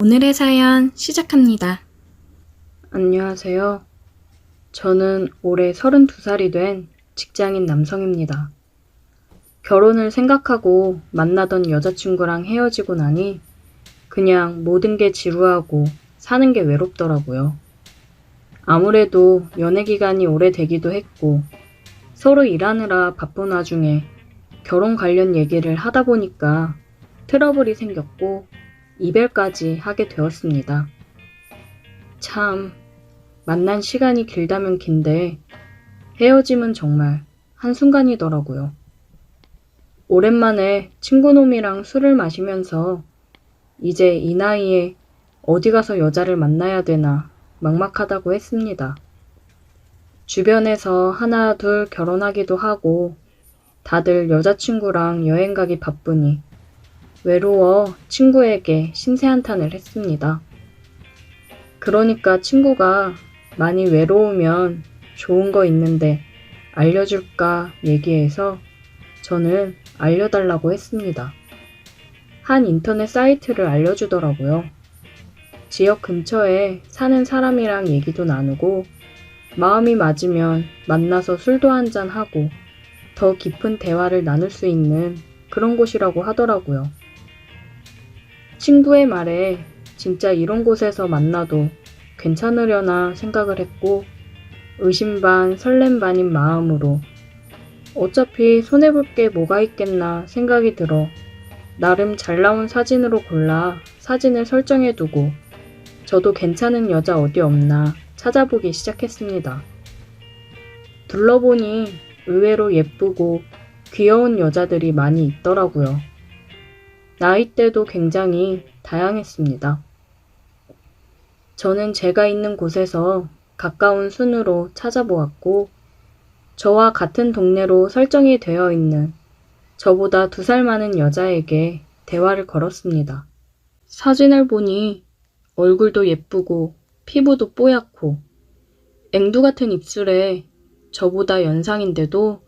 오늘의 사연 시작합니다. 안녕하세요. 저는 올해 32살이 된 직장인 남성입니다. 결혼을 생각하고 만나던 여자친구랑 헤어지고 나니 그냥 모든 게 지루하고 사는 게 외롭더라고요. 아무래도 연애 기간이 오래되기도 했고 서로 일하느라 바쁜 와중에 결혼 관련 얘기를 하다 보니까 트러블이 생겼고 이별까지 하게 되었습니다. 참, 만난 시간이 길다면 긴데 헤어짐은 정말 한순간이더라고요. 오랜만에 친구놈이랑 술을 마시면서 이제 이 나이에 어디 가서 여자를 만나야 되나 막막하다고 했습니다. 주변에서 하나 둘 결혼하기도 하고 다들 여자친구랑 여행 가기 바쁘니 외로워 친구에게 심세한탄을 했습니다. 그러니까 친구가 많이 외로우면 좋은 거 있는데 알려줄까 얘기해서 저는 알려달라고 했습니다. 한 인터넷 사이트를 알려주더라고요. 지역 근처에 사는 사람이랑 얘기도 나누고 마음이 맞으면 만나서 술도 한잔하고 더 깊은 대화를 나눌 수 있는 그런 곳이라고 하더라고요. 친구의 말에 진짜 이런 곳에서 만나도 괜찮으려나 생각을 했고 의심 반 설렘 반인 마음으로 어차피 손해볼 게 뭐가 있겠나 생각이 들어 나름 잘 나온 사진으로 골라 사진을 설정해두고 저도 괜찮은 여자 어디 없나 찾아보기 시작했습니다. 둘러보니 의외로 예쁘고 귀여운 여자들이 많이 있더라고요. 나이대도 굉장히 다양했습니다. 저는 제가 있는 곳에서 가까운 순으로 찾아보았고 저와 같은 동네로 설정이 되어 있는 저보다 2살 많은 여자에게 대화를 걸었습니다. 사진을 보니 얼굴도 예쁘고 피부도 뽀얗고 앵두 같은 입술에 저보다 연상인데도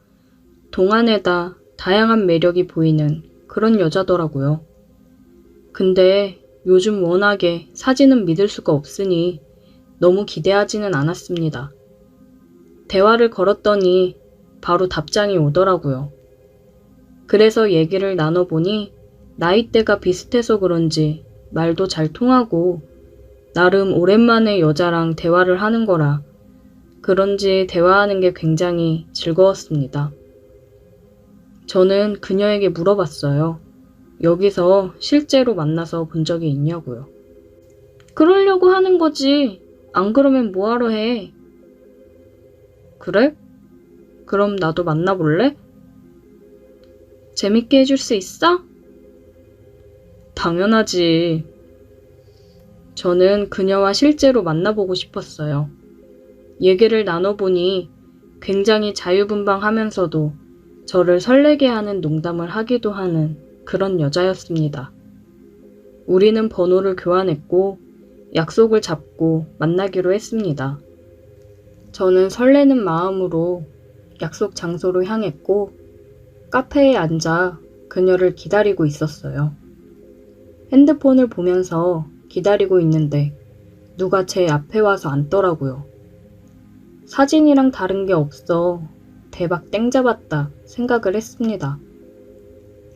동안에다 다양한 매력이 보이는 그런 여자더라고요. 근데 요즘 워낙에 사진은 믿을 수가 없으니 너무 기대하지는 않았습니다. 대화를 걸었더니 바로 답장이 오더라고요. 그래서 얘기를 나눠보니 나이대가 비슷해서 그런지 말도 잘 통하고 나름 오랜만에 여자랑 대화를 하는 거라 그런지 대화하는 게 굉장히 즐거웠습니다. 저는 그녀에게 물어봤어요. 여기서 실제로 만나서 본 적이 있냐고요. 그러려고 하는 거지. 안 그러면 뭐하러 해? 그래? 그럼 나도 만나볼래? 재밌게 해줄 수 있어? 당연하지. 저는 그녀와 실제로 만나보고 싶었어요. 얘기를 나눠보니 굉장히 자유분방하면서도 저를 설레게 하는 농담을 하기도 하는 그런 여자였습니다. 우리는 번호를 교환했고 약속을 잡고 만나기로 했습니다. 저는 설레는 마음으로 약속 장소로 향했고 카페에 앉아 그녀를 기다리고 있었어요. 핸드폰을 보면서 기다리고 있는데 누가 제 앞에 와서 앉더라고요. 사진이랑 다른 게 없어 대박 땡 잡았다 생각을 했습니다.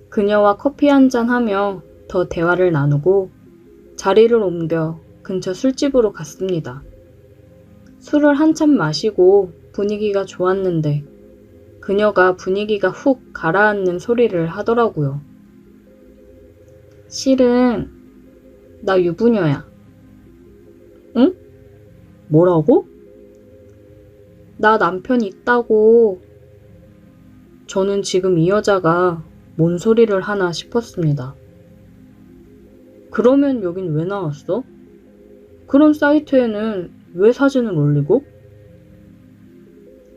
그녀와 커피 한잔 하며 더 대화를 나누고 자리를 옮겨 근처 술집으로 갔습니다. 술을 한참 마시고 분위기가 좋았는데 그녀가 분위기가 훅 가라앉는 소리를 하더라고요. 실은 나 유부녀야. 응? 뭐라고? 나 남편 있다고. 저는 지금 이 여자가 뭔 소리를 하나 싶었습니다. 그러면 여긴 왜 나왔어? 그런 사이트에는 왜 사진을 올리고?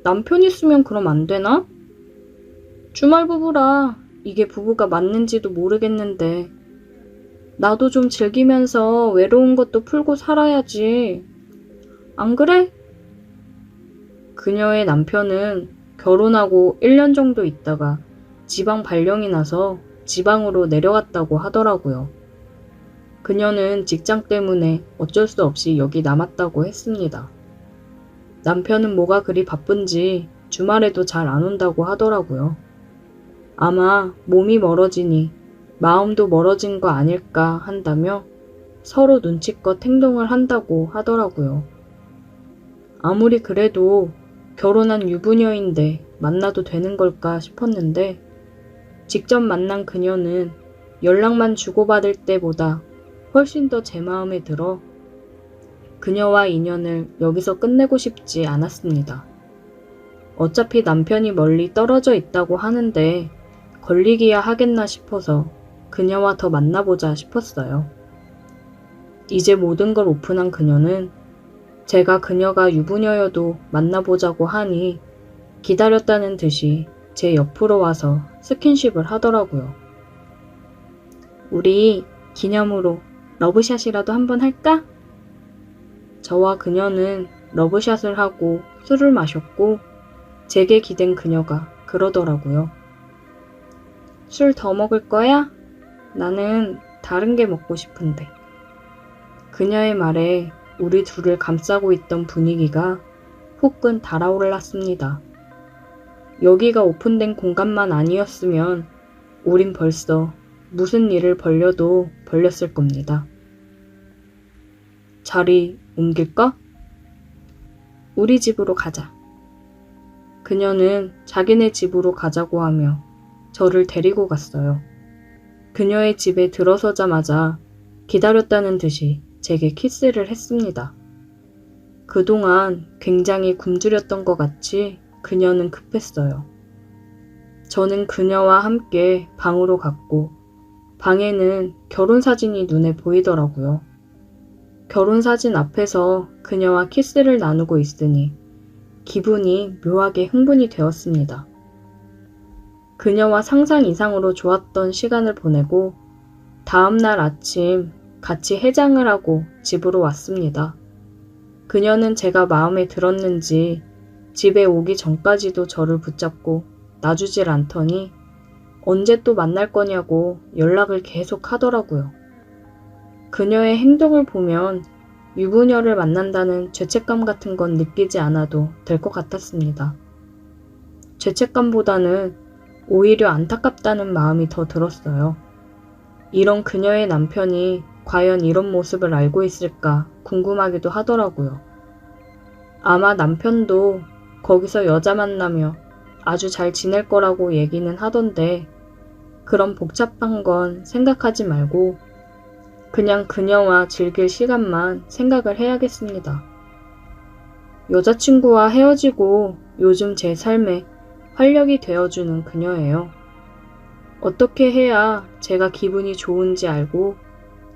남편 있으면 그럼 안 되나? 주말 부부라 이게 부부가 맞는지도 모르겠는데 나도 좀 즐기면서 외로운 것도 풀고 살아야지. 안 그래? 그녀의 남편은 결혼하고 1년 정도 있다가 지방 발령이 나서 지방으로 내려갔다고 하더라고요. 그녀는 직장 때문에 어쩔 수 없이 여기 남았다고 했습니다. 남편은 뭐가 그리 바쁜지 주말에도 잘 안 온다고 하더라고요. 아마 몸이 멀어지니 마음도 멀어진 거 아닐까 한다며 서로 눈치껏 행동을 한다고 하더라고요. 아무리 그래도 결혼한 유부녀인데 만나도 되는 걸까 싶었는데 직접 만난 그녀는 연락만 주고받을 때보다 훨씬 더 제 마음에 들어 그녀와 인연을 여기서 끝내고 싶지 않았습니다. 어차피 남편이 멀리 떨어져 있다고 하는데 걸리기야 하겠나 싶어서 그녀와 더 만나보자 싶었어요. 이제 모든 걸 오픈한 그녀는 제가 그녀가 유부녀여도 만나보자고 하니 기다렸다는 듯이 제 옆으로 와서 스킨십을 하더라고요. 우리 기념으로 러브샷이라도 한번 할까? 저와 그녀는 러브샷을 하고 술을 마셨고 제게 기댄 그녀가 그러더라고요. 술 더 먹을 거야? 나는 다른 게 먹고 싶은데. 그녀의 말에 우리 둘을 감싸고 있던 분위기가 후끈 달아올랐습니다. 여기가 오픈된 공간만 아니었으면 우린 벌써 무슨 일을 벌려도 벌렸을 겁니다. 자리 옮길까? 우리 집으로 가자. 그녀는 자기네 집으로 가자고 하며 저를 데리고 갔어요. 그녀의 집에 들어서자마자 기다렸다는 듯이 제게 키스를 했습니다. 그동안 굉장히 굶주렸던 것 같이 그녀는 급했어요. 저는 그녀와 함께 방으로 갔고 방에는 결혼사진이 눈에 보이더라고요. 결혼사진 앞에서 그녀와 키스를 나누고 있으니 기분이 묘하게 흥분이 되었습니다. 그녀와 상상 이상으로 좋았던 시간을 보내고 다음날 아침 같이 해장을 하고 집으로 왔습니다. 그녀는 제가 마음에 들었는지 집에 오기 전까지도 저를 붙잡고 놔주질 않더니 언제 또 만날 거냐고 연락을 계속 하더라고요. 그녀의 행동을 보면 유부녀를 만난다는 죄책감 같은 건 느끼지 않아도 될 것 같았습니다. 죄책감보다는 오히려 안타깝다는 마음이 더 들었어요. 이런 그녀의 남편이 과연 이런 모습을 알고 있을까 궁금하기도 하더라고요. 아마 남편도 거기서 여자 만나며 아주 잘 지낼 거라고 얘기는 하던데 그런 복잡한 건 생각하지 말고 그냥 그녀와 즐길 시간만 생각을 해야겠습니다. 여자친구와 헤어지고 요즘 제 삶에 활력이 되어주는 그녀예요. 어떻게 해야 제가 기분이 좋은지 알고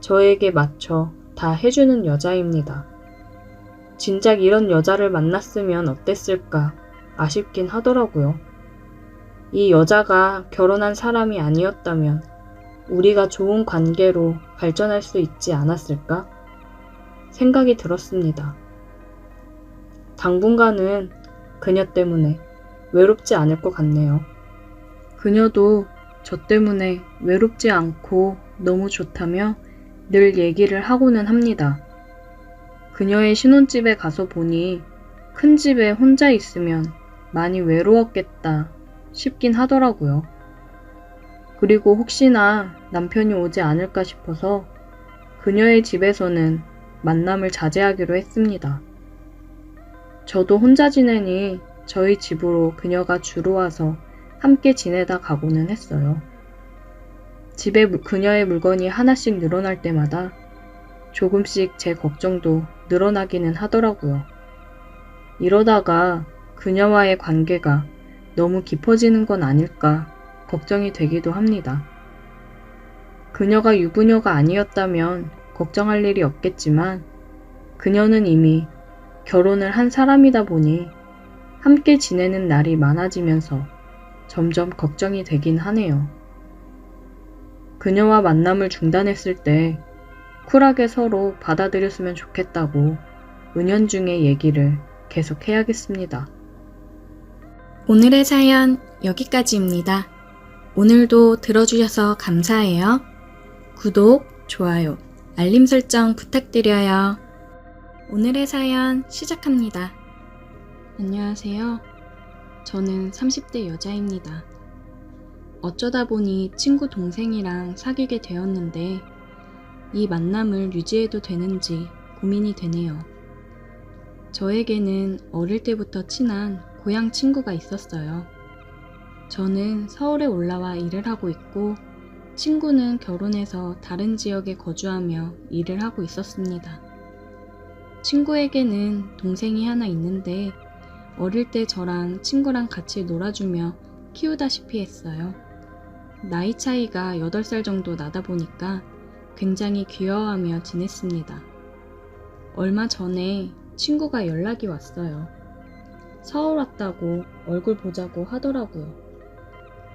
저에게 맞춰 다 해주는 여자입니다. 진작 이런 여자를 만났으면 어땠을까 아쉽긴 하더라고요. 이 여자가 결혼한 사람이 아니었다면 우리가 좋은 관계로 발전할 수 있지 않았을까? 생각이 들었습니다. 당분간은 그녀 때문에 외롭지 않을 것 같네요. 그녀도 저 때문에 외롭지 않고 너무 좋다며 늘 얘기를 하고는 합니다. 그녀의 신혼집에 가서 보니 큰 집에 혼자 있으면 많이 외로웠겠다 싶긴 하더라고요. 그리고 혹시나 남편이 오지 않을까 싶어서 그녀의 집에서는 만남을 자제하기로 했습니다. 저도 혼자 지내니 저희 집으로 그녀가 주로 와서 함께 지내다 가고는 했어요. 집에 그녀의 물건이 하나씩 늘어날 때마다 조금씩 제 걱정도 늘어나기는 하더라고요. 이러다가 그녀와의 관계가 너무 깊어지는 건 아닐까 걱정이 되기도 합니다. 그녀가 유부녀가 아니었다면 걱정할 일이 없겠지만 그녀는 이미 결혼을 한 사람이다 보니 함께 지내는 날이 많아지면서 점점 걱정이 되긴 하네요. 그녀와 만남을 중단했을 때 쿨하게 서로 받아들였으면 좋겠다고 은연중에 얘기를 계속 해야겠습니다. 오늘의 사연 여기까지입니다. 오늘도 들어주셔서 감사해요. 구독, 좋아요 알림 설정 부탁드려요. 오늘의 사연 시작합니다. 안녕하세요. 저는 30대 여자입니다. 어쩌다 보니 친구 동생이랑 사귀게 되었는데 이 만남을 유지해도 되는지 고민이 되네요. 저에게는 어릴 때부터 친한 고향 친구가 있었어요. 저는 서울에 올라와 일을 하고 있고 친구는 결혼해서 다른 지역에 거주하며 일을 하고 있었습니다. 친구에게는 동생이 하나 있는데 어릴 때 저랑 친구랑 같이 놀아주며 키우다시피 했어요. 나이 차이가 8살 정도 나다 보니까 굉장히 귀여워하며 지냈습니다. 얼마 전에 친구가 연락이 왔어요. 서울 왔다고 얼굴 보자고 하더라고요.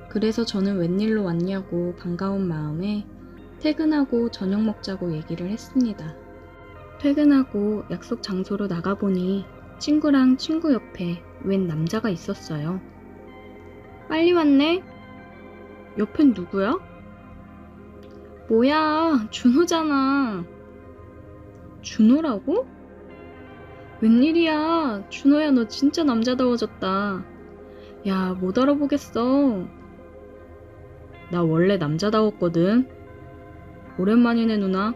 그래서 저는 웬일로 왔냐고 반가운 마음에 퇴근하고 저녁 먹자고 얘기를 했습니다. 퇴근하고 약속 장소로 나가보니 친구랑 친구 옆에 웬 남자가 있었어요. 빨리 왔네? 옆엔 누구야? 뭐야, 준호잖아. 준호라고? 웬일이야, 준호야, 너 진짜 남자다워졌다. 야, 못 알아보겠어. 나 원래 남자다웠거든. 오랜만이네, 누나.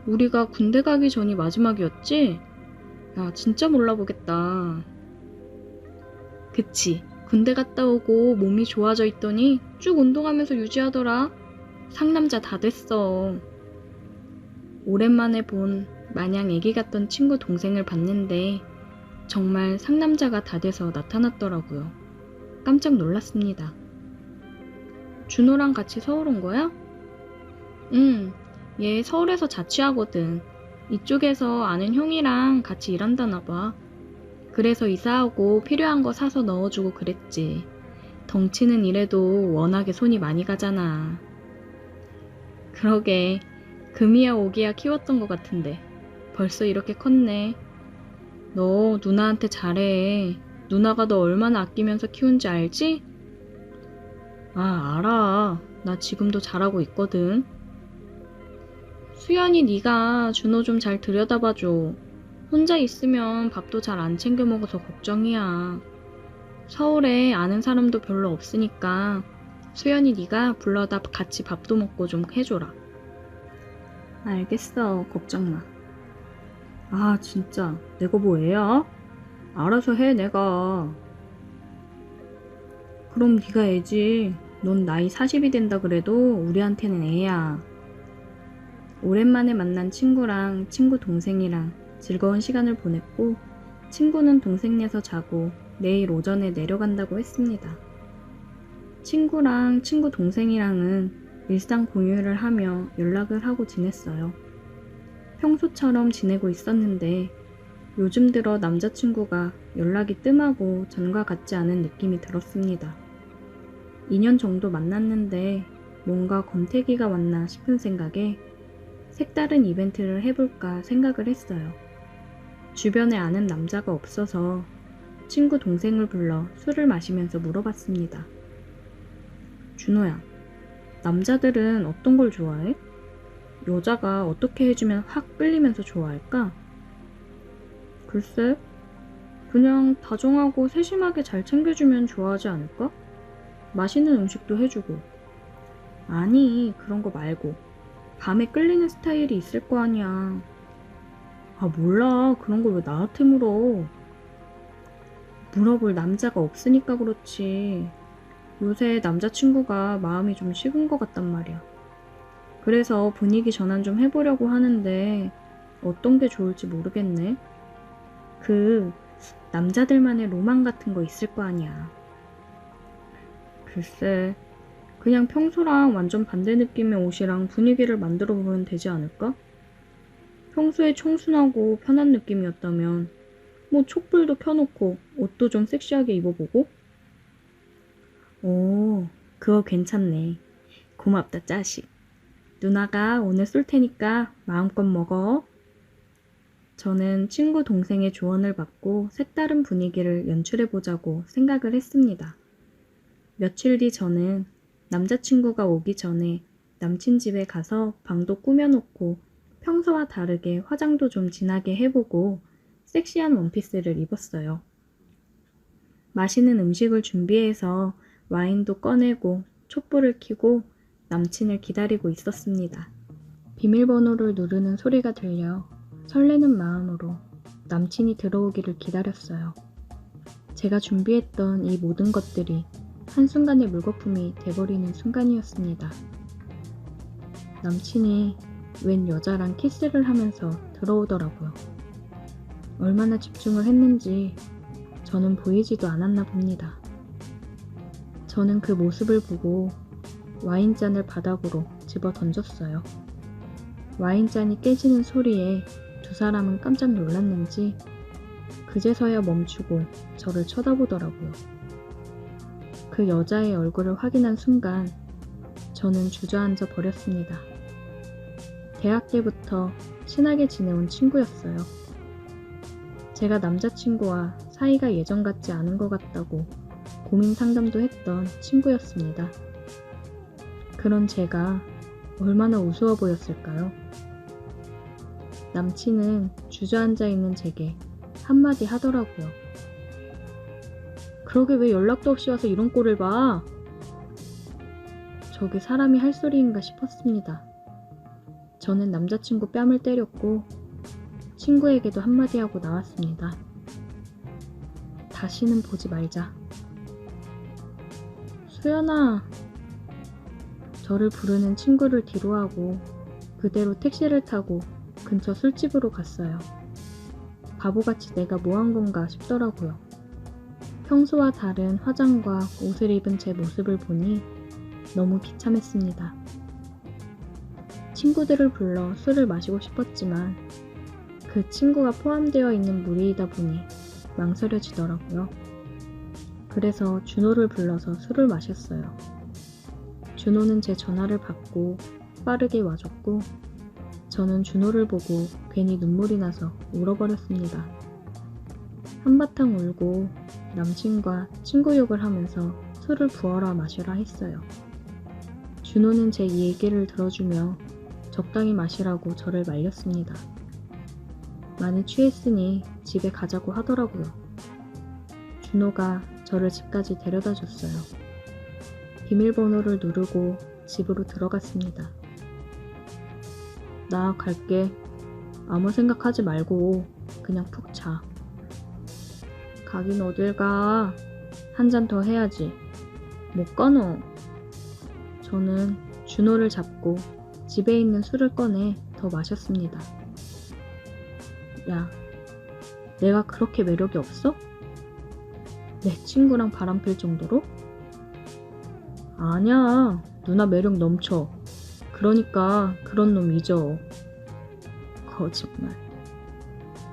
우리가 군대 가기 전이 마지막이었지? 야, 진짜 몰라보겠다. 그치, 군대 갔다 오고 몸이 좋아져 있더니 쭉 운동하면서 유지하더라. 상남자 다 됐어. 오랜만에 본 마냥 애기 같던 친구 동생을 봤는데 정말 상남자가 다 돼서 나타났더라고요. 깜짝 놀랐습니다. 준호랑 같이 서울 온 거야? 응, 얘 서울에서 자취하거든. 이쪽에서 아는 형이랑 같이 일한다나 봐. 그래서 이사하고 필요한 거 사서 넣어주고 그랬지. 덩치는 이래도 워낙에 손이 많이 가잖아. 그러게, 금이야 오기야 키웠던 것 같은데 벌써 이렇게 컸네. 너 누나한테 잘해. 누나가 너 얼마나 아끼면서 키운지 알지? 아, 알아. 나 지금도 잘하고 있거든. 수연이 네가 준호 좀 잘 들여다봐줘. 혼자 있으면 밥도 잘 안 챙겨 먹어서 걱정이야. 서울에 아는 사람도 별로 없으니까 수연이 네가 불러다 같이 밥도 먹고 좀 해줘라. 알겠어. 걱정 마. 아, 진짜 내가 뭐 애야? 알아서 해, 내가. 그럼 네가 애지. 넌 나이 40이 된다 그래도 우리한테는 애야. 오랜만에 만난 친구랑 친구 동생이랑 즐거운 시간을 보냈고 친구는 동생네서 자고 내일 오전에 내려간다고 했습니다. 친구랑 친구 동생이랑은 일상 공유를 하며 연락을 하고 지냈어요. 평소처럼 지내고 있었는데 요즘 들어 남자친구가 연락이 뜸하고 전과 같지 않은 느낌이 들었습니다. 2년 정도 만났는데 뭔가 권태기가 왔나 싶은 생각에 색다른 이벤트를 해볼까 생각을 했어요. 주변에 아는 남자가 없어서 친구 동생을 불러 술을 마시면서 물어봤습니다. 준호야, 남자들은 어떤 걸 좋아해? 여자가 어떻게 해주면 확 끌리면서 좋아할까? 글쎄, 그냥 다정하고 세심하게 잘 챙겨주면 좋아하지 않을까? 맛있는 음식도 해주고. 아니, 그런 거 말고 밤에 끌리는 스타일이 있을 거 아니야. 아, 몰라. 그런 걸 왜 나한테 물어? 물어볼 남자가 없으니까 그렇지. 요새 남자친구가 마음이 좀 식은 것 같단 말이야. 그래서 분위기 전환 좀 해보려고 하는데 어떤 게 좋을지 모르겠네. 남자들만의 로망 같은 거 있을 거 아니야. 글쎄, 그냥 평소랑 완전 반대 느낌의 옷이랑 분위기를 만들어 보면 되지 않을까? 평소에 청순하고 편한 느낌이었다면 뭐 촛불도 켜놓고 옷도 좀 섹시하게 입어보고? 오, 그거 괜찮네. 고맙다, 짜식. 누나가 오늘 쏠 테니까 마음껏 먹어. 저는 친구 동생의 조언을 받고 색다른 분위기를 연출해보자고 생각을 했습니다. 며칠 뒤 저는 남자친구가 오기 전에 남친 집에 가서 방도 꾸며놓고 평소와 다르게 화장도 좀 진하게 해보고 섹시한 원피스를 입었어요. 맛있는 음식을 준비해서 와인도 꺼내고 촛불을 켜고 남친을 기다리고 있었습니다. 비밀번호를 누르는 소리가 들려 설레는 마음으로 남친이 들어오기를 기다렸어요. 제가 준비했던 이 모든 것들이 한순간에 물거품이 돼버리는 순간이었습니다. 남친이 웬 여자랑 키스를 하면서 들어오더라고요. 얼마나 집중을 했는지 저는 보이지도 않았나 봅니다. 저는 그 모습을 보고 와인잔을 바닥으로 집어 던졌어요. 와인잔이 깨지는 소리에 두 사람은 깜짝 놀랐는지 그제서야 멈추고 저를 쳐다보더라고요. 그 여자의 얼굴을 확인한 순간 저는 주저앉아 버렸습니다. 대학 때부터 친하게 지내온 친구였어요. 제가 남자친구와 사이가 예전 같지 않은 것 같다고 고민 상담도 했던 친구였습니다. 그런 제가 얼마나 우스워 보였을까요? 남친은 주저앉아 있는 제게 한마디 하더라고요. 그러게 왜 연락도 없이 와서 이런 꼴을 봐? 저게 사람이 할 소리인가 싶었습니다. 저는 남자친구 뺨을 때렸고 친구에게도 한마디 하고 나왔습니다. 다시는 보지 말자. 수연아. 저를 부르는 친구를 뒤로하고 그대로 택시를 타고 근처 술집으로 갔어요. 바보같이 내가 뭐 한 건가 싶더라고요. 평소와 다른 화장과 옷을 입은 제 모습을 보니 너무 비참했습니다. 친구들을 불러 술을 마시고 싶었지만 그 친구가 포함되어 있는 무리이다 보니 망설여지더라고요. 그래서 준호를 불러서 술을 마셨어요. 준호는 제 전화를 받고 빠르게 와줬고 저는 준호를 보고 괜히 눈물이 나서 울어버렸습니다. 한바탕 울고 남친과 친구 욕을 하면서 술을 부어라 마셔라 했어요. 준호는 제 얘기를 들어주며 적당히 마시라고 저를 말렸습니다. 많이 취했으니 집에 가자고 하더라고요. 준호가 저를 집까지 데려다 줬어요. 비밀번호를 누르고 집으로 들어갔습니다. 나 갈게. 아무 생각하지 말고 그냥 푹 자. 가긴 어딜 가. 한 잔 더 해야지. 못 가 너. 저는 준호를 잡고 집에 있는 술을 꺼내 더 마셨습니다. 야, 내가 그렇게 매력이 없어? 내 친구랑 바람필 정도로? 아니야, 누나 매력 넘쳐. 그러니까 그런 놈 잊어. 거짓말.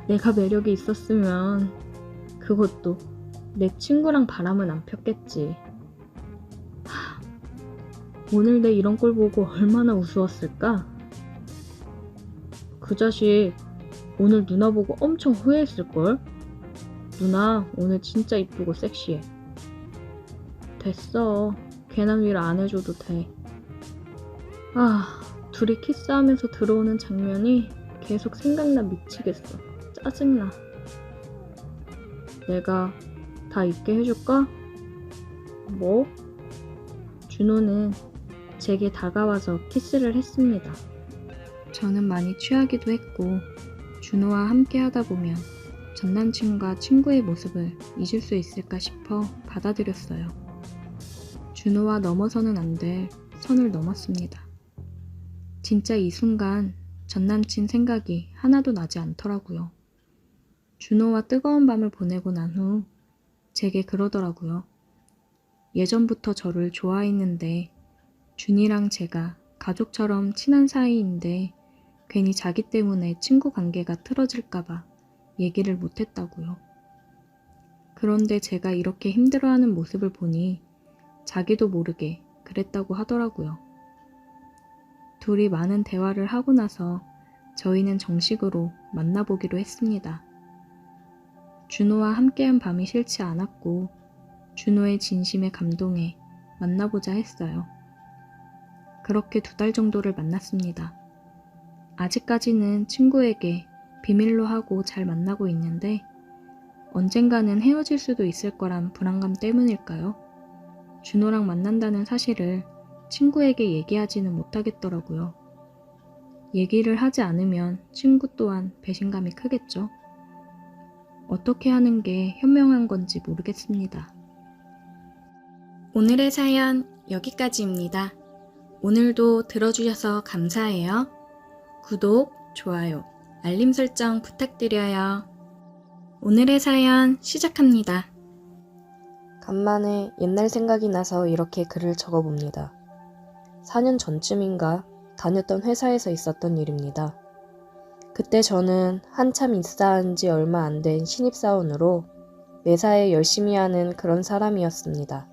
내가 매력이 있었으면 그것도 내 친구랑 바람은 안 폈겠지. 오늘 내 이런 꼴 보고 얼마나 우스웠을까? 그 자식 오늘 누나 보고 엄청 후회했을걸? 누나 오늘 진짜 이쁘고 섹시해. 됐어. 괜한 위로 안 해줘도 돼. 둘이 키스하면서 들어오는 장면이 계속 생각나 미치겠어. 짜증나. 내가 다 있게 해줄까? 뭐? 준호는 제게 다가와서 키스를 했습니다. 저는 많이 취하기도 했고 준호와 함께 하다 보면 전남친과 친구의 모습을 잊을 수 있을까 싶어 받아들였어요. 준호와 넘어서는 안 될 선을 넘었습니다. 진짜 이 순간 전남친 생각이 하나도 나지 않더라고요. 준호와 뜨거운 밤을 보내고 난 후 제게 그러더라고요. 예전부터 저를 좋아했는데 준이랑 제가 가족처럼 친한 사이인데 괜히 자기 때문에 친구 관계가 틀어질까봐 얘기를 못했다고요. 그런데 제가 이렇게 힘들어하는 모습을 보니 자기도 모르게 그랬다고 하더라고요. 둘이 많은 대화를 하고 나서 저희는 정식으로 만나보기로 했습니다. 준호와 함께한 밤이 싫지 않았고 준호의 진심에 감동해 만나보자 했어요. 그렇게 2달 정도를 만났습니다. 아직까지는 친구에게 비밀로 하고 잘 만나고 있는데 언젠가는 헤어질 수도 있을 거란 불안감 때문일까요? 준호랑 만난다는 사실을 친구에게 얘기하지는 못하겠더라고요. 얘기를 하지 않으면 친구 또한 배신감이 크겠죠. 어떻게 하는 게 현명한 건지 모르겠습니다. 오늘의 사연 여기까지입니다. 오늘도 들어주셔서 감사해요. 구독, 좋아요, 알림 설정 부탁드려요. 오늘의 사연 시작합니다. 간만에 옛날 생각이 나서 이렇게 글을 적어봅니다. 4년 전쯤인가 다녔던 회사에서 있었던 일입니다. 그때 저는 한참 입사한 지 얼마 안 된 신입사원으로 매사에 열심히 하는 그런 사람이었습니다.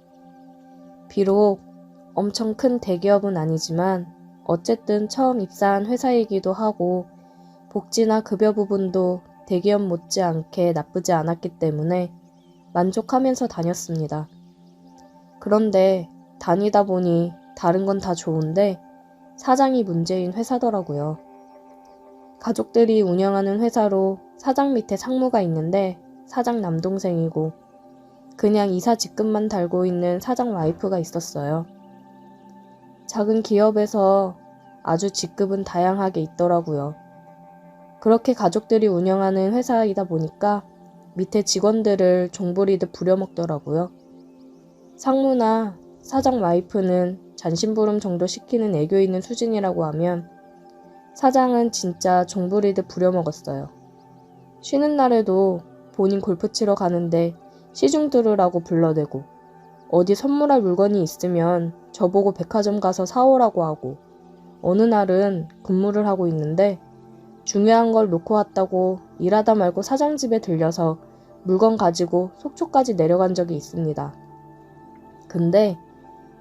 비록 엄청 큰 대기업은 아니지만 어쨌든 처음 입사한 회사이기도 하고 복지나 급여 부분도 대기업 못지않게 나쁘지 않았기 때문에 만족하면서 다녔습니다. 그런데 다니다 보니 다른 건 다 좋은데 사장이 문제인 회사더라고요. 가족들이 운영하는 회사로 사장 밑에 상무가 있는데 사장 남동생이고 그냥 이사 직급만 달고 있는 사장 와이프가 있었어요. 작은 기업에서 아주 직급은 다양하게 있더라고요. 그렇게 가족들이 운영하는 회사이다 보니까 밑에 직원들을 종부리듯 부려먹더라고요. 상무나 사장 와이프는 잔심부름 정도 시키는 애교 있는 수준이라고 하면 사장은 진짜 종부리듯 부려먹었어요. 쉬는 날에도 본인 골프 치러 가는데 시중 들으라고 불러대고 어디 선물할 물건이 있으면 저보고 백화점 가서 사오라고 하고 어느 날은 근무를 하고 있는데 중요한 걸 놓고 왔다고 일하다 말고 사장 집에 들려서 물건 가지고 속초까지 내려간 적이 있습니다. 근데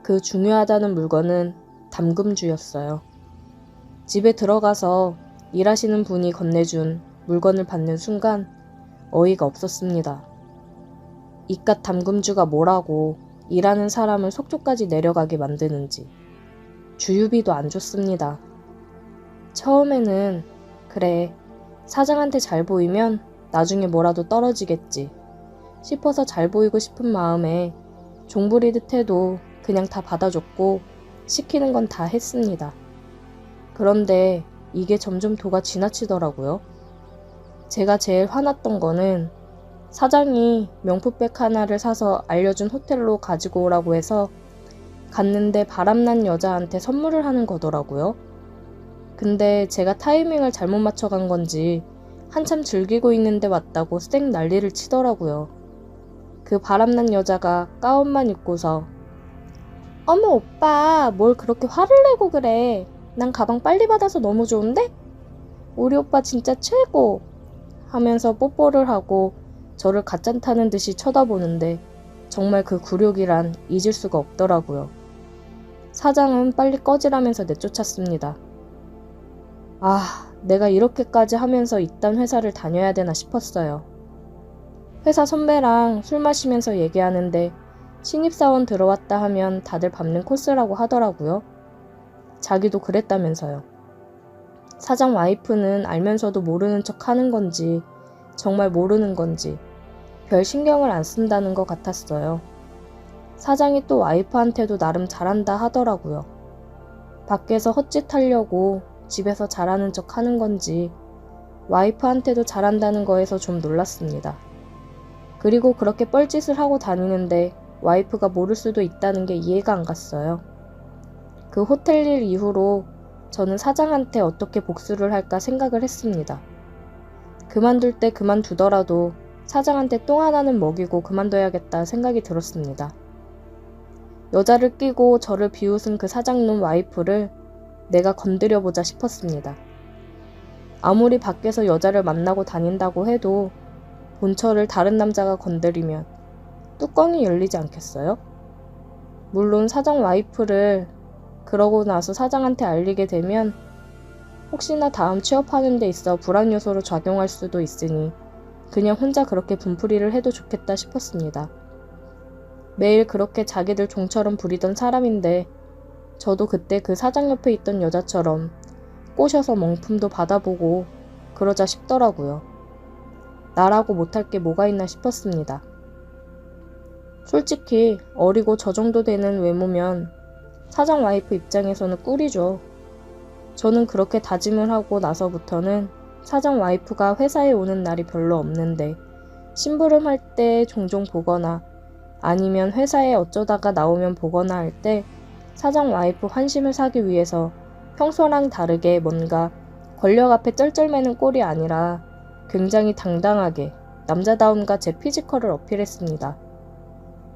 그 중요하다는 물건은 담금주였어요. 집에 들어가서 일하시는 분이 건네준 물건을 받는 순간 어이가 없었습니다. 이깟 담금주가 뭐라고 일하는 사람을 속초까지 내려가게 만드는지. 주유비도 안 줬습니다. 처음에는 그래, 사장한테 잘 보이면 나중에 뭐라도 떨어지겠지 싶어서 잘 보이고 싶은 마음에 종부리듯 해도 그냥 다 받아줬고 시키는 건 다 했습니다. 그런데 이게 점점 도가 지나치더라고요. 제가 제일 화났던 거는 사장이 명품백 하나를 사서 알려준 호텔로 가지고 오라고 해서 갔는데 바람난 여자한테 선물을 하는 거더라고요. 근데 제가 타이밍을 잘못 맞춰간 건지 한참 즐기고 있는데 왔다고 쌩 난리를 치더라고요. 그 바람난 여자가 가운만 입고서 어머 오빠 뭘 그렇게 화를 내고 그래. 난 가방 빨리 받아서 너무 좋은데? 우리 오빠 진짜 최고! 하면서 뽀뽀를 하고 저를 가짠타는 듯이 쳐다보는데 정말 그 굴욕이란 잊을 수가 없더라고요. 사장은 빨리 꺼지라면서 내쫓았습니다. 내가 이렇게까지 하면서 이딴 회사를 다녀야 되나 싶었어요. 회사 선배랑 술 마시면서 얘기하는데 신입사원 들어왔다 하면 다들 밟는 코스라고 하더라고요. 자기도 그랬다면서요. 사장 와이프는 알면서도 모르는 척 하는 건지 정말 모르는 건지 별 신경을 안 쓴다는 것 같았어요. 사장이 또 와이프한테도 나름 잘한다 하더라고요. 밖에서 헛짓하려고 집에서 잘하는 척 하는 건지 와이프한테도 잘한다는 거에서 좀 놀랐습니다. 그리고 그렇게 뻘짓을 하고 다니는데 와이프가 모를 수도 있다는 게 이해가 안 갔어요. 그 호텔 일 이후로 저는 사장한테 어떻게 복수를 할까 생각을 했습니다. 그만둘 때 그만두더라도 사장한테 똥 하나는 먹이고 그만둬야겠다 생각이 들었습니다. 여자를 끼고 저를 비웃은 그 사장놈 와이프를 내가 건드려보자 싶었습니다. 아무리 밖에서 여자를 만나고 다닌다고 해도 본처를 다른 남자가 건드리면 뚜껑이 열리지 않겠어요? 물론 사장 와이프를 그러고 나서 사장한테 알리게 되면 혹시나 다음 취업하는 데 있어 불안 요소로 작용할 수도 있으니 그냥 혼자 그렇게 분풀이를 해도 좋겠다 싶었습니다. 매일 그렇게 자기들 종처럼 부리던 사람인데 저도 그때 그 사장 옆에 있던 여자처럼 꼬셔서 멍품도 받아보고 그러자 싶더라고요. 나라고 못할 게 뭐가 있나 싶었습니다. 솔직히 어리고 저 정도 되는 외모면 사장 와이프 입장에서는 꿀이죠. 저는 그렇게 다짐을 하고 나서부터는 사장 와이프가 회사에 오는 날이 별로 없는데 심부름할 때 종종 보거나 아니면 회사에 어쩌다가 나오면 보거나 할 때 사장 와이프 환심을 사기 위해서 평소랑 다르게 뭔가 권력 앞에 쩔쩔매는 꼴이 아니라 굉장히 당당하게 남자다움과 제 피지컬을 어필했습니다.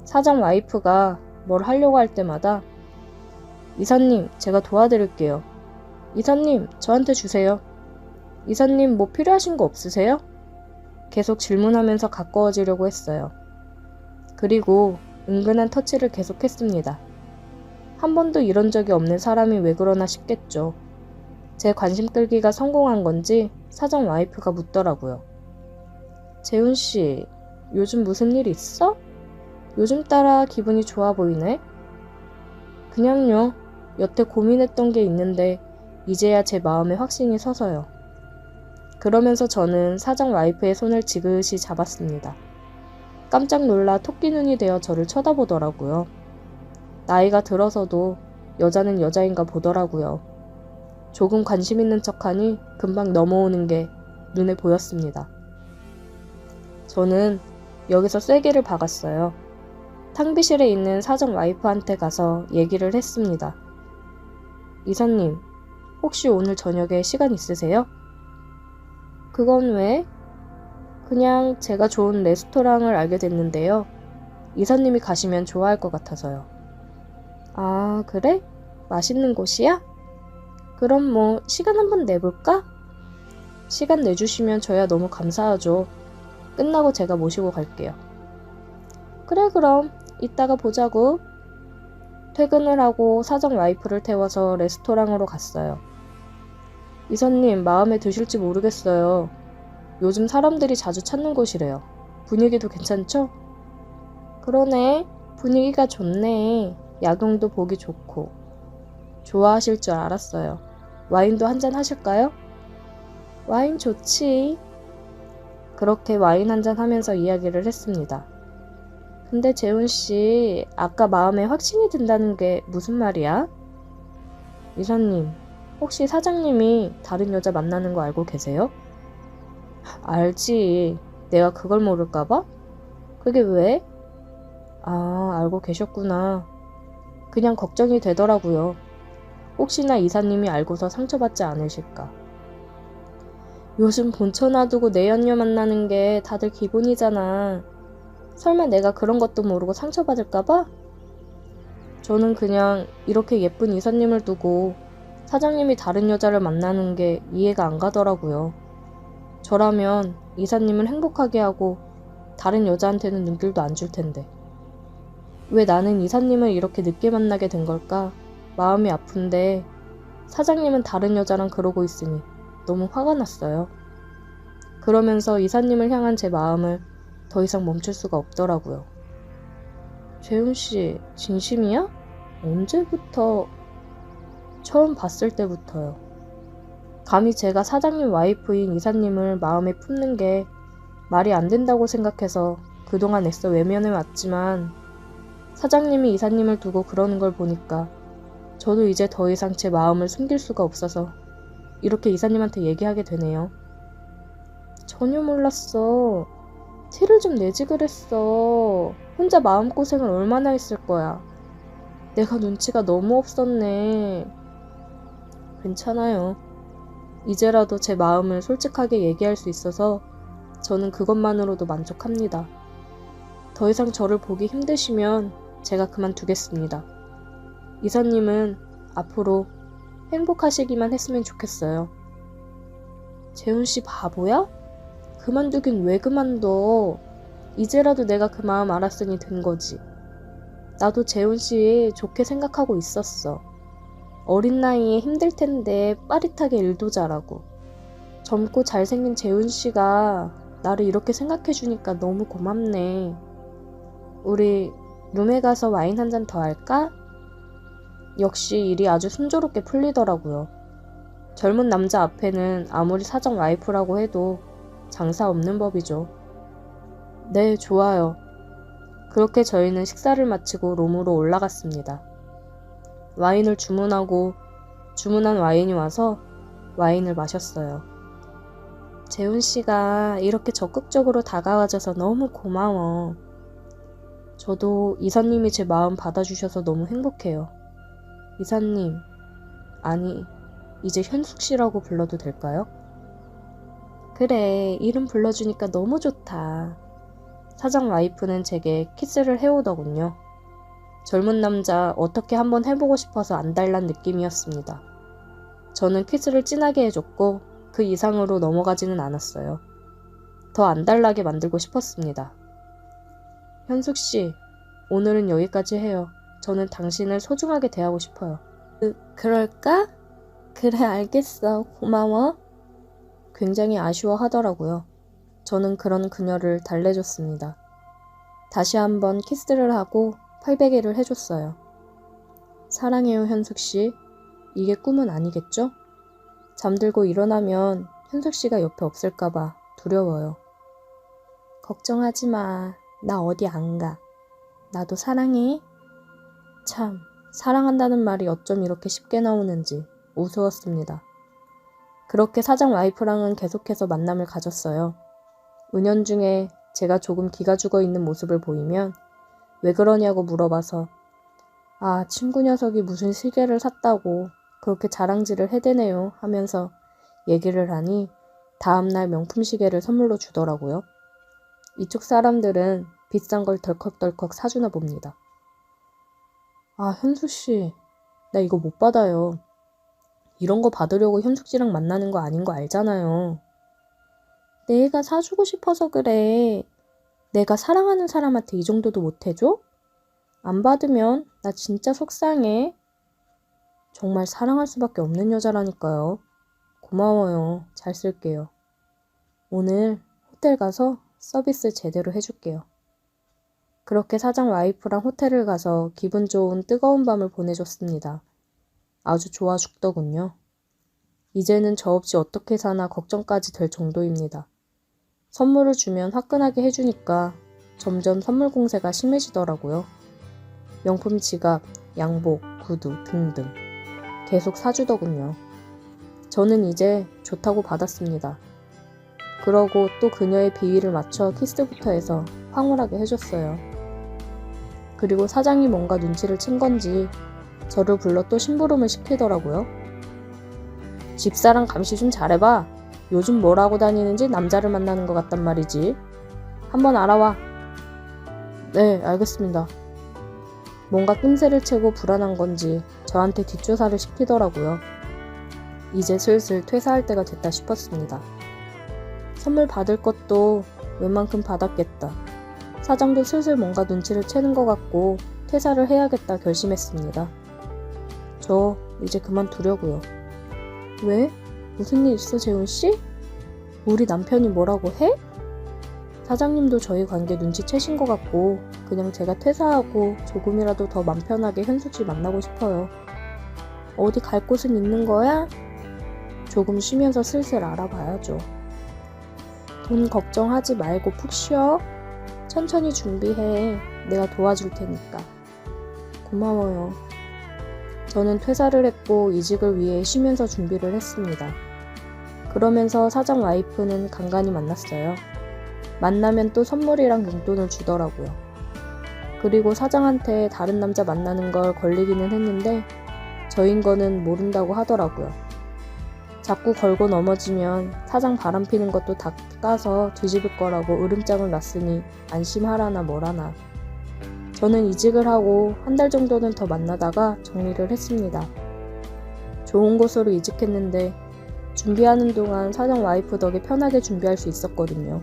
사장 와이프가 뭘 하려고 할 때마다 이사님, 제가 도와드릴게요. 이사님, 저한테 주세요. 이사님, 뭐 필요하신 거 없으세요? 계속 질문하면서 가까워지려고 했어요. 그리고 은근한 터치를 계속했습니다. 한 번도 이런 적이 없는 사람이 왜 그러나 싶겠죠. 제 관심 끌기가 성공한 건지 사장 와이프가 묻더라고요. 재훈씨, 요즘 무슨 일 있어? 요즘 따라 기분이 좋아 보이네? 그냥요. 여태 고민했던 게 있는데 이제야 제 마음에 확신이 서서요. 그러면서 저는 사장 와이프의 손을 지그시 잡았습니다. 깜짝 놀라 토끼 눈이 되어 저를 쳐다보더라고요. 나이가 들어서도 여자는 여자인가 보더라고요. 조금 관심 있는 척하니 금방 넘어오는 게 눈에 보였습니다. 저는 여기서 쐐기를 박았어요. 탕비실에 있는 사장 와이프한테 가서 얘기를 했습니다. 이사님, 혹시 오늘 저녁에 시간 있으세요? 그건 왜? 그냥 제가 좋은 레스토랑을 알게 됐는데요. 이사님이 가시면 좋아할 것 같아서요. 아, 그래? 맛있는 곳이야? 그럼 뭐 시간 한번 내볼까? 시간 내주시면 저야 너무 감사하죠. 끝나고 제가 모시고 갈게요. 그래 그럼 이따가 보자고. 퇴근을 하고 사장 와이프를 태워서 레스토랑으로 갔어요. 이사님 마음에 드실지 모르겠어요. 요즘 사람들이 자주 찾는 곳이래요. 분위기도 괜찮죠? 그러네. 분위기가 좋네. 야경도 보기 좋고. 좋아하실 줄 알았어요. 와인도 한잔 하실까요? 와인 좋지. 그렇게 와인 한잔 하면서 이야기를 했습니다. 근데 재훈씨, 아까 마음에 확신이 든다는 게 무슨 말이야? 이사님, 혹시 사장님이 다른 여자 만나는 거 알고 계세요? 알지. 내가 그걸 모를까봐? 그게 왜? 아, 알고 계셨구나. 그냥 걱정이 되더라고요. 혹시나 이사님이 알고서 상처받지 않으실까. 요즘 본처 놔두고 내연녀 만나는 게 다들 기본이잖아. 설마 내가 그런 것도 모르고 상처받을까봐? 저는 그냥 이렇게 예쁜 이사님을 두고 사장님이 다른 여자를 만나는 게 이해가 안 가더라고요. 저라면 이사님을 행복하게 하고 다른 여자한테는 눈길도 안 줄 텐데. 왜 나는 이사님을 이렇게 늦게 만나게 된 걸까? 마음이 아픈데 사장님은 다른 여자랑 그러고 있으니 너무 화가 났어요. 그러면서 이사님을 향한 제 마음을 더 이상 멈출 수가 없더라고요. 재훈씨, 진심이야? 언제부터? 처음 봤을 때부터요. 감히 제가 사장님 와이프인 이사님을 마음에 품는 게 말이 안 된다고 생각해서 그동안 애써 외면해 왔지만 사장님이 이사님을 두고 그러는 걸 보니까 저도 이제 더 이상 제 마음을 숨길 수가 없어서 이렇게 이사님한테 얘기하게 되네요. 전혀 몰랐어. 티를 좀 내지 그랬어. 혼자 마음고생을 얼마나 했을 거야. 내가 눈치가 너무 없었네. 괜찮아요. 이제라도 제 마음을 솔직하게 얘기할 수 있어서 저는 그것만으로도 만족합니다. 더 이상 저를 보기 힘드시면 제가 그만두겠습니다. 이사님은 앞으로 행복하시기만 했으면 좋겠어요. 재훈씨 바보야? 그만두긴 왜 그만둬? 이제라도 내가 그 마음 알았으니 된 거지. 나도 재훈씨 좋게 생각하고 있었어. 어린 나이에 힘들 텐데 빠릿하게 일도 잘하고. 젊고 잘생긴 재훈씨가 나를 이렇게 생각해주니까 너무 고맙네. 우리 룸에 가서 와인 한 잔 더 할까? 역시 일이 아주 순조롭게 풀리더라고요. 젊은 남자 앞에는 아무리 사장 와이프라고 해도 장사 없는 법이죠. 네, 좋아요. 그렇게 저희는 식사를 마치고 롬으로 올라갔습니다. 와인을 주문하고 주문한 와인이 와서 와인을 마셨어요. 재훈 씨가 이렇게 적극적으로 다가와줘서 너무 고마워. 저도 이사님이 제 마음 받아주셔서 너무 행복해요. 이사님, 아니, 이제 현숙 씨라고 불러도 될까요? 그래, 이름 불러주니까 너무 좋다. 사장 와이프는 제게 키스를 해오더군요. 젊은 남자 어떻게 한번 해보고 싶어서 안달난 느낌이었습니다. 저는 키스를 진하게 해줬고 그 이상으로 넘어가지는 않았어요. 더 안달나게 만들고 싶었습니다. 현숙 씨, 오늘은 여기까지 해요. 저는 당신을 소중하게 대하고 싶어요. 그럴까? 그래, 알겠어. 고마워. 굉장히 아쉬워하더라고요. 저는 그런 그녀를 달래줬습니다. 다시 한번 키스를 하고 팔베개를 해줬어요. 사랑해요, 현숙 씨. 이게 꿈은 아니겠죠? 잠들고 일어나면 현숙 씨가 옆에 없을까봐 두려워요. 걱정하지 마. 나 어디 안 가. 나도 사랑해. 참, 사랑한다는 말이 어쩜 이렇게 쉽게 나오는지 우스웠습니다. 그렇게 사장 와이프랑은 계속해서 만남을 가졌어요. 은연중에 제가 조금 기가 죽어 있는 모습을 보이면 왜 그러냐고 물어봐서 아, 친구 녀석이 무슨 시계를 샀다고 그렇게 자랑질을 해대네요 하면서 얘기를 하니 다음날 명품 시계를 선물로 주더라고요. 이쪽 사람들은 비싼 걸 덜컥덜컥 사주나 봅니다. 아, 현수씨, 나 이거 못 받아요. 이런 거 받으려고 현숙씨랑 만나는 거 아닌 거 알잖아요. 내가 사주고 싶어서 그래. 내가 사랑하는 사람한테 이 정도도 못 해줘? 안 받으면 나 진짜 속상해. 정말 사랑할 수밖에 없는 여자라니까요. 고마워요. 잘 쓸게요. 오늘 호텔 가서 서비스 제대로 해줄게요. 그렇게 사장 와이프랑 호텔을 가서 기분 좋은 뜨거운 밤을 보내줬습니다. 아주 좋아 죽더군요. 이제는 저 없이 어떻게 사나 걱정까지 될 정도입니다. 선물을 주면 화끈하게 해주니까 점점 선물 공세가 심해지더라고요. 명품 지갑, 양복, 구두 등등 계속 사주더군요. 저는 이제 좋다고 받았습니다. 그러고 또 그녀의 비위를 맞춰 키스부터 해서 황홀하게 해줬어요. 그리고 사장이 뭔가 눈치를 챈 건지 저를 불러 또 심부름을 시키더라고요. 집사랑 감시 좀 잘해봐. 요즘 뭘 하고 다니는지 남자를 만나는 것 같단 말이지. 한번 알아와. 네, 알겠습니다. 뭔가 낌새를 채고 불안한 건지 저한테 뒷조사를 시키더라고요. 이제 슬슬 퇴사할 때가 됐다 싶었습니다. 선물 받을 것도 웬만큼 받았겠다. 사장도 슬슬 뭔가 눈치를 채는 것 같고 퇴사를 해야겠다 결심했습니다. 저 이제 그만두려고요. 왜? 무슨 일 있어, 재훈씨? 우리 남편이 뭐라고 해? 사장님도 저희 관계 눈치채신 것 같고 그냥 제가 퇴사하고 조금이라도 더 맘 편하게 현숙씨 만나고 싶어요. 어디 갈 곳은 있는 거야? 조금 쉬면서 슬슬 알아봐야죠. 돈 걱정하지 말고 푹 쉬어. 천천히 준비해. 내가 도와줄 테니까. 고마워요. 저는 퇴사를 했고 이직을 위해 쉬면서 준비를 했습니다. 그러면서 사장 와이프는 간간히 만났어요. 만나면 또 선물이랑 용돈을 주더라고요. 그리고 사장한테 다른 남자 만나는 걸 걸리기는 했는데 저인 거는 모른다고 하더라고요. 자꾸 걸고 넘어지면 사장 바람피는 것도 다 까서 뒤집을 거라고 으름장을 놨으니 안심하라나 뭐라나. 저는 이직을 하고 한 달 정도는 더 만나다가 정리를 했습니다. 좋은 곳으로 이직했는데 준비하는 동안 사장 와이프 덕에 편하게 준비할 수 있었거든요.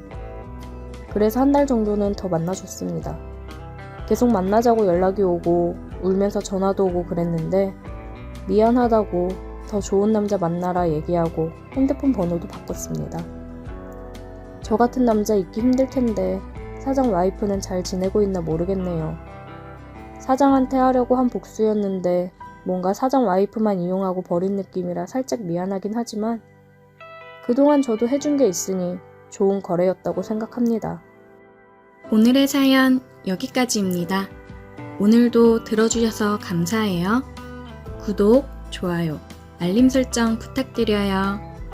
그래서 한 달 정도는 더 만나줬습니다. 계속 만나자고 연락이 오고 울면서 전화도 오고 그랬는데 미안하다고 더 좋은 남자 만나라 얘기하고 핸드폰 번호도 바꿨습니다. 저 같은 남자 있기 힘들 텐데 사장 와이프는 잘 지내고 있나 모르겠네요. 사장한테 하려고 한 복수였는데 뭔가 사장 와이프만 이용하고 버린 느낌이라 살짝 미안하긴 하지만 그동안 저도 해준 게 있으니 좋은 거래였다고 생각합니다. 오늘의 사연 여기까지입니다. 오늘도 들어주셔서 감사해요. 구독, 좋아요, 알림 설정 부탁드려요.